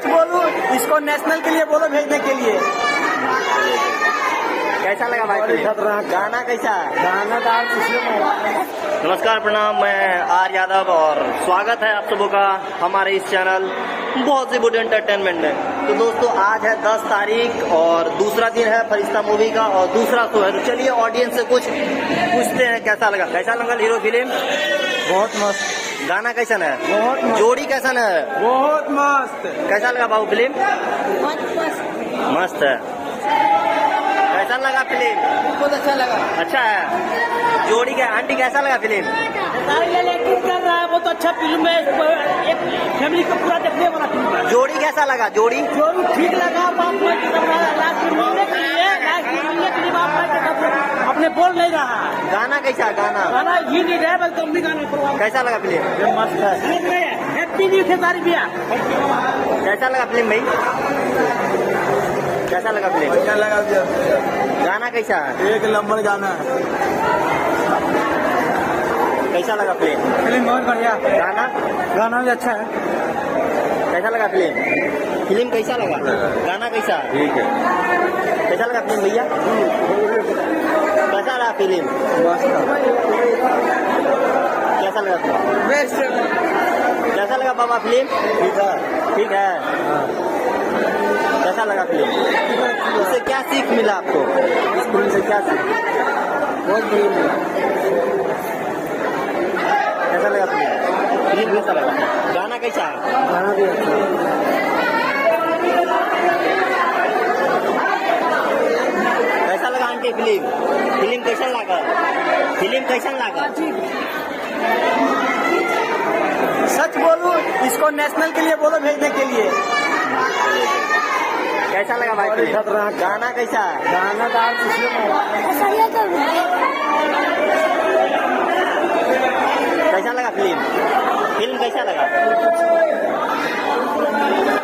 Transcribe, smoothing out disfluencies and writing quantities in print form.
सच बोलूं, इसको नेशनल के लिए बोलो भेजने के लिए। कैसा लगा भाई फिल्म? गाना कैसा है? गाना दार नमस्कार, प्रणाम। मैं आर यादव और स्वागत है आप सबों का हमारे इस चैनल बॉलीवुड एंटरटेनमेंट में। तो दोस्तों, आज है 10 तारीख और दूसरा दिन है फरिश्ता मूवी का और दूसरा शो है। तो चलिए ऑडियंस से कुछ पूछते हैं कैसा लगा हीरो फिल्म। बहुत मस्त। गाना कैसन है? बहुत मस्त। जोड़ी कैसन है? बहुत मस्त। कैसा लगा बाबू फिल्म? मस्त है। कैसा लगा फिल्म? बहुत अच्छा लगा। अच्छा है। जोड़ी का आंटी कैसा लगा फिल्म? कर रहा है, बहुत अच्छा फिल्म है। एक फैमिली को पूरा देखने वाला फिल्म है। जोड़ी कैसा लगा? जोड़ी ठीक लगा। लास्ट में मिलने के लिए अपने बोल नहीं रहा। गाना कैसा है? गाना ही नहीं रहा, बस तुम भी गाना कैसा लगा फिल्म? मस्त है। हैप्पी न्यू ईयर सारी भैया। कैसा लगा फिल्म भाई? कैसा लगा फिल्म? अच्छा लगा भैया। गाना कैसा है? एक नंबर गाना है। कैसा लगा फिल्म? फिल्म बहुत बढ़िया। गाना भी अच्छा है। कैसा लगा फिल्म कैसा लगा? गाना कैसा? ठीक है। कैसा लगा फिल्म भैया? कैसा लगा फिल्म? कैसा लगा फिल्म? बेस्ट। कैसा लगा बाबा फिल्म? ठीक है। कैसा लगा फिल्म? उससे क्या सीख मिला आपको? इस फिल्म से क्या सीख? बहुत बढ़िया। कैसा लगा फिल्म कैसा लगा? गाना कैसा है? गाना भी अच्छा है। कैसा लगा आंटी फिल्म कैसा लगा? सच बोलूं, इसको नेशनल के लिए बोलो भेजने के लिए। कैसा लगा भाई फिल्म? गाना कैसा है? गाना दार कैसा लगा फिल्म कैसा लगा?